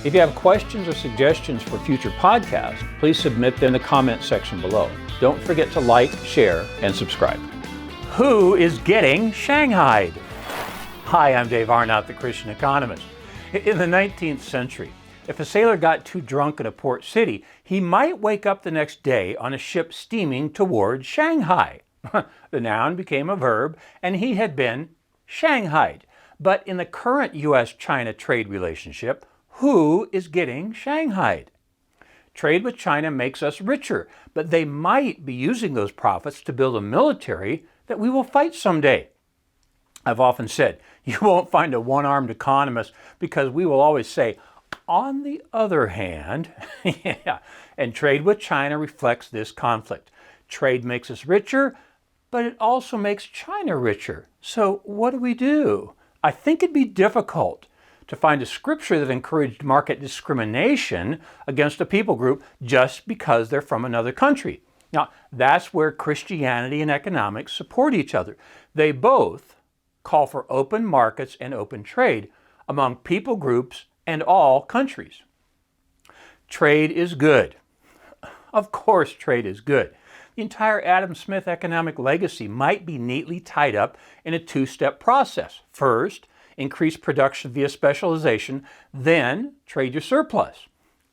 If you have questions or suggestions for future podcasts, please submit them in the comment section below. Don't forget to like, share, and subscribe. Who is getting Shanghaied? Hi, I'm Dave Arnott, the Christian Economist. In the 19th century, if a sailor got too drunk in a port city, he might wake up the next day on a ship steaming toward Shanghai. The noun became a verb, and he had been shanghaied. But in the current U.S.-China trade relationship, who is getting shanghaied? Trade with China makes us richer, but they might be using those profits to build a military that we will fight someday. I've often said, you won't find a one-armed economist because we will always say, on the other hand, yeah, and trade with China reflects this conflict. Trade makes us richer, but it also makes China richer. So what do? I think it'd be difficult to find a scripture that encouraged market discrimination against a people group just because they're from another country. Now, that's where Christianity and economics support each other. They both call for open markets and open trade among people groups and all countries. Trade is good. Of course, trade is good. The entire Adam Smith economic legacy might be neatly tied up in a two-step process. First, increase production via specialization, then trade your surplus.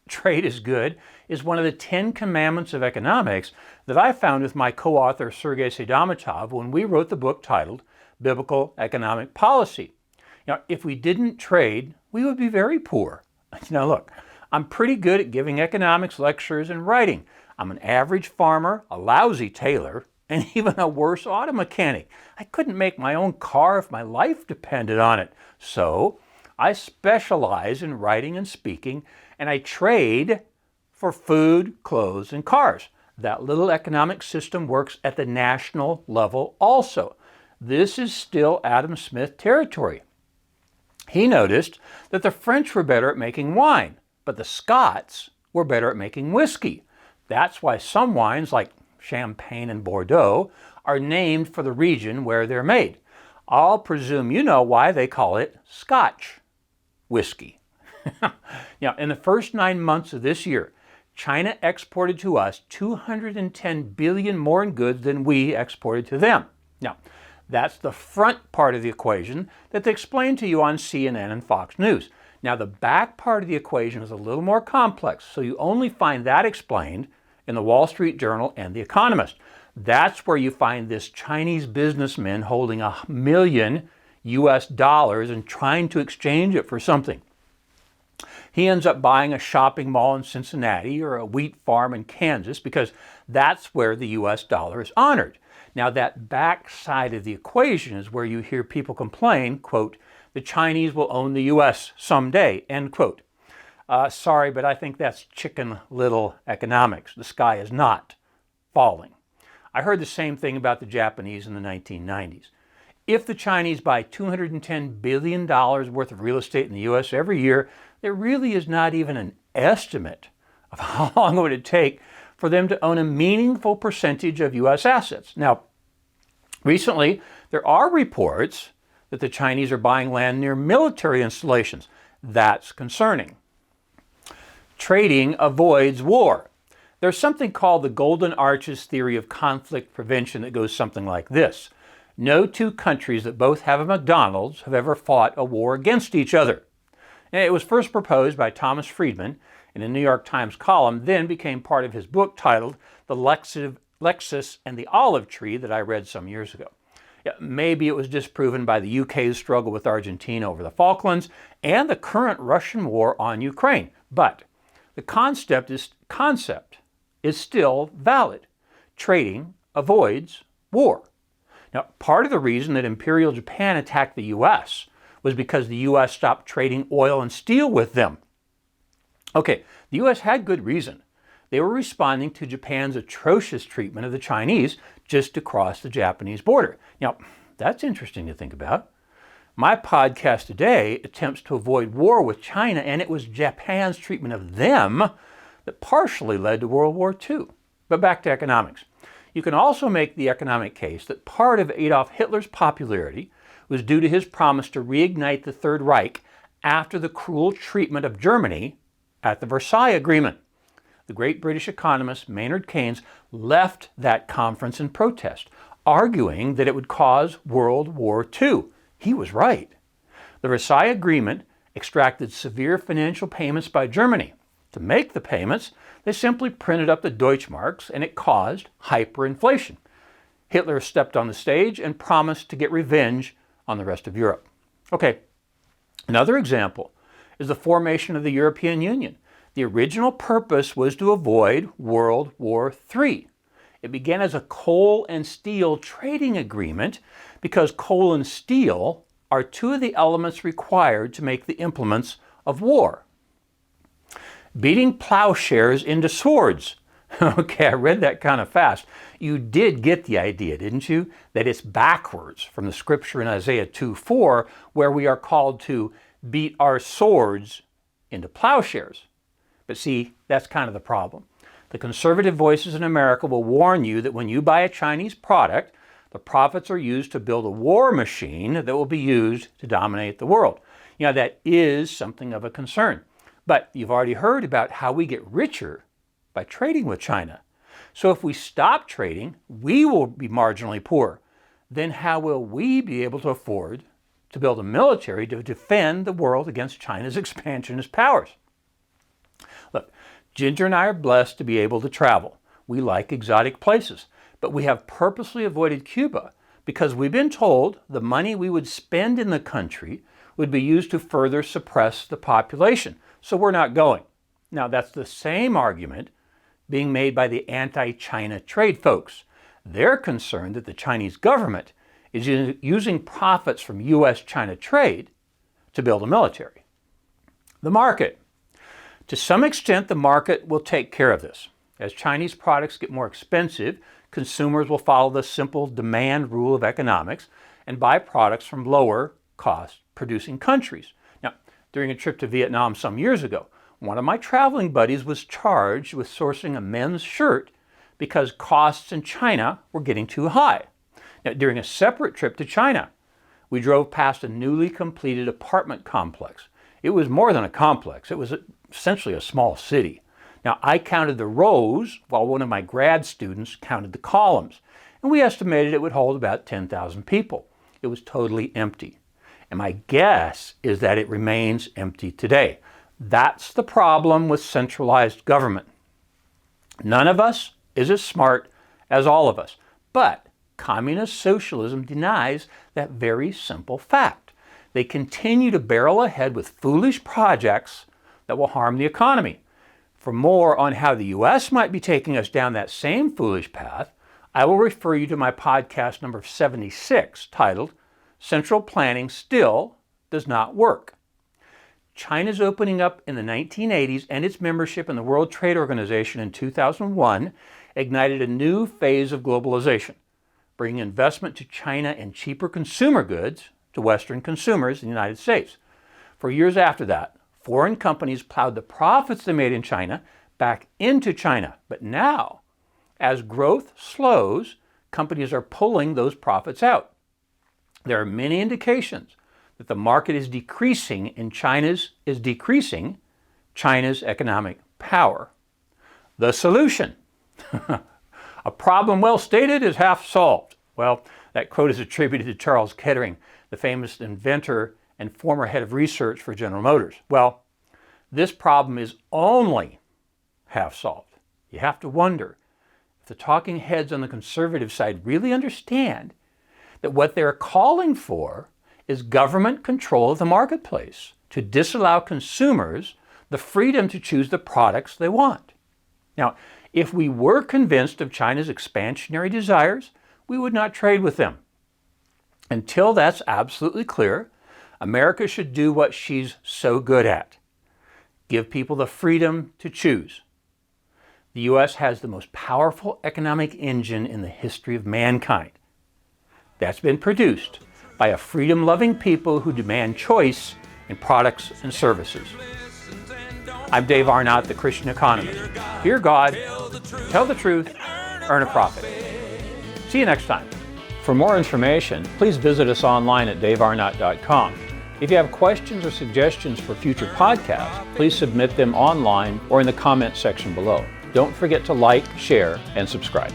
Trade is good is one of the 10 commandments of economics that I found with my co-author Sergei Seidamatov when we wrote the book titled Biblical Economic Policy. Now, if we didn't trade, we would be very poor. Now look, I'm pretty good at giving economics lectures and writing. I'm an average farmer, a lousy tailor, and even a worse auto mechanic. I couldn't make my own car if my life depended on it. So I specialize in writing and speaking, and I trade for food, clothes, and cars. That little economic system works at the national level also. This is still Adam Smith territory. He noticed that the French were better at making wine, but the Scots were better at making whiskey. That's why some wines, like Champagne and Bordeaux, are named for the region where they're made. I'll presume you know why they call it Scotch whiskey. Now, in the first 9 months of this year, China exported to us 210 billion more in goods than we exported to them. Now, that's the front part of the equation that they explain to you on CNN and Fox News. Now, the back part of the equation is a little more complex, so you only find that explained in the Wall Street Journal and the Economist. That's where you find this Chinese businessman holding $1 million US and trying to exchange it for something. He ends up buying a shopping mall in Cincinnati or a wheat farm in Kansas because that's where the US dollar is honored. Now, that back side of the equation is where you hear people complain, quote, the Chinese will own the US someday, end quote. Sorry, but I think that's Chicken Little economics. The sky is not falling. I heard the same thing about the Japanese in the 1990s. If the Chinese buy $210 billion worth of real estate in the US every year, there really is not even an estimate of how long it would take for them to own a meaningful percentage of US assets. Now, recently, there are reports that the Chinese are buying land near military installations. That's concerning. Trading avoids war. There's something called the Golden Arches theory of conflict prevention that goes something like this. No two countries that both have a McDonald's have ever fought a war against each other. And it was first proposed by Thomas Friedman in a New York Times column, then became part of his book titled The Lexus and the Olive Tree that I read some years ago. Yeah, maybe it was disproven by the UK's struggle with Argentina over the Falklands and the current Russian war on Ukraine. But the concept is still valid. Trading avoids war. Now, part of the reason that Imperial Japan attacked the U.S. was because the U.S. stopped trading oil and steel with them. Okay, the U.S. had good reason. They were responding to Japan's atrocious treatment of the Chinese just across the Japanese border. Now, that's interesting to think about. My podcast today attempts to avoid war with China, and it was Japan's treatment of them that partially led to World War II. But back to economics. You can also make the economic case that part of Adolf Hitler's popularity was due to his promise to reignite the Third Reich after the cruel treatment of Germany at the Versailles Agreement. The great British economist Maynard Keynes left that conference in protest, arguing that it would cause World War II. He was right. The Versailles Agreement extracted severe financial payments by Germany. To make the payments, they simply printed up the Deutschmarks, and it caused hyperinflation. Hitler stepped on the stage and promised to get revenge on the rest of Europe. Okay, another example is the formation of the European Union. The original purpose was to avoid World War III. It began as a coal and steel trading agreement because coal and steel are two of the elements required to make the implements of war. Beating plowshares into swords. Okay, I read that kind of fast. You did get the idea, didn't you? That it's backwards from the scripture in Isaiah 2:4, where we are called to beat our swords into plowshares. But see, that's kind of the problem. The conservative voices in America will warn you that when you buy a Chinese product, the profits are used to build a war machine that will be used to dominate the world. You know, that is something of a concern. But you've already heard about how we get richer by trading with China. So if we stop trading, we will be marginally poor. Then how will we be able to afford to build a military to defend the world against China's expansionist powers? Look, Ginger and I are blessed to be able to travel. We like exotic places, but we have purposely avoided Cuba because we've been told the money we would spend in the country would be used to further suppress the population. So we're not going. Now, that's the same argument being made by the anti-China trade folks. They're concerned that the Chinese government is using profits from U.S.-China trade to build a military. The market. To some extent, the market will take care of this. As Chinese products get more expensive, consumers will follow the simple demand rule of economics and buy products from lower cost producing countries. Now, during a trip to Vietnam some years ago, one of my traveling buddies was charged with sourcing a men's shirt because costs in China were getting too high. Now, during a separate trip to China, we drove past a newly completed apartment complex. It was more than a complex. It was essentially a small city. Now, I counted the rows while one of my grad students counted the columns, and we estimated it would hold about 10,000 people. It was totally empty. And my guess is that it remains empty today. That's the problem with centralized government. None of us is as smart as all of us, but communist socialism denies that very simple fact. They continue to barrel ahead with foolish projects that will harm the economy. For more on how the U.S. might be taking us down that same foolish path, I will refer you to my podcast number 76, titled Central Planning Still Does Not Work. China's opening up in the 1980s and its membership in the World Trade Organization in 2001 ignited a new phase of globalization, bringing investment to China and cheaper consumer goods to Western consumers in the United States. For years after that, foreign companies plowed the profits they made in China back into China. But now, as growth slows, companies are pulling those profits out. There are many indications that the market is decreasing and China's economic power. The solution. A problem well stated is half solved. Well, that quote is attributed to Charles Kettering, the famous inventor and former head of research for General Motors. Well, this problem is only half solved. You have to wonder if the talking heads on the conservative side really understand that what they're calling for is government control of the marketplace to disallow consumers the freedom to choose the products they want. Now, if we were convinced of China's expansionary desires, we would not trade with them. Until that's absolutely clear, America should do what she's so good at: give people the freedom to choose. The U.S. has the most powerful economic engine in the history of mankind. That's been produced by a freedom-loving people who demand choice in products and services. I'm Dave Arnott, the Christian Economist. Fear God, tell the truth, earn a profit. See you next time. For more information, please visit us online at davearnott.com. If you have questions or suggestions for future podcasts, please submit them online or in the comments section below. Don't forget to like, share, and subscribe.